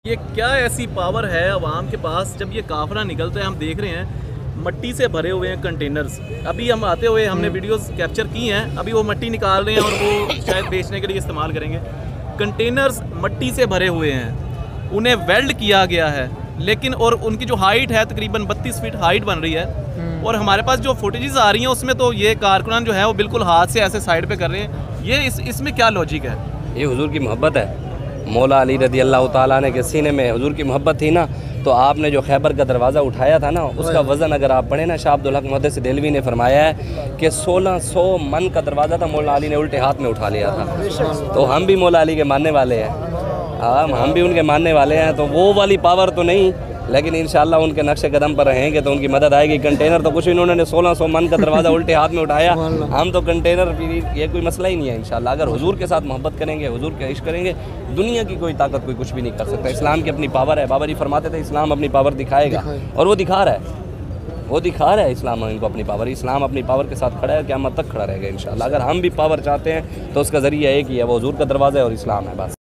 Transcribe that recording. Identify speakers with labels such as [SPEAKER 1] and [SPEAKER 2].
[SPEAKER 1] ये क्या ऐसी पावर है अवाम के पास, जब ये काफिला निकलता है हम देख रहे हैं मट्टी से भरे हुए हैं कंटेनर्स। अभी हम आते हुए हमने वीडियोस कैप्चर की हैं, अभी वो मट्टी निकाल रहे हैं और वो शायद बेचने के लिए इस्तेमाल करेंगे। कंटेनर्स मट्टी से भरे हुए हैं, उन्हें वेल्ड किया गया है, लेकिन और उनकी जो हाइट है तकरीबन 32 फीट हाइट बन रही है। और हमारे पास जो फुटेजेस आ रही हैं उसमें तो ये कारकुनान जो है वो बिल्कुल हाथ से ऐसे साइड पे कर रहे हैं। ये इसमें क्या लॉजिक है?
[SPEAKER 2] ये हुजूर की मोहब्बत है। मौला अली रदी अल्लाह ताला ने के सीने में हुजूर की मोहब्बत थी ना, तो आपने जो खैबर का दरवाज़ा उठाया था ना, उसका वज़न अगर आप पढ़े ना, शाह अब्दुल हक मुहद्दिस देलवी ने फरमाया है कि 1600 मन का दरवाज़ा था, मौला अली ने उल्टे हाथ में उठा लिया था। तो हम भी मौला अली के मानने वाले हैं, हम भी उनके मानने वाले हैं। तो वो वाली पावर तो नहीं, लेकिन इंशाल्लाह उनके नक्शे कदम पर रहेंगे तो उनकी मदद आएगी। कंटेनर तो कुछ इन्होंने 1600 मन का दरवाज़ा उल्टे हाथ में उठाया, हम तो कंटेनर ये कोई मसला ही नहीं है। इंशाल्लाह अगर हुजूर के साथ मोहब्बत करेंगे, हुजूर के इश्क करेंगे, दुनिया की कोई ताकत कोई कुछ भी नहीं कर सकता। इस्लाम की अपनी पावर है। बाबा जी फरमाते थे इस्लाम अपनी पावर दिखाएगा, और वो दिखा रहा है, वो दिखा रहा है इस्लाम इनको अपनी पावर। इस्लाम अपनी पावर के साथ खड़ा है, क़यामत तक खड़ा रहेगा इंशाल्लाह। अगर हम भी पावर चाहते हैं तो उसका ज़रिया एक ही है, वो हुजूर का दरवाज़ा है और इस्लाम है बस।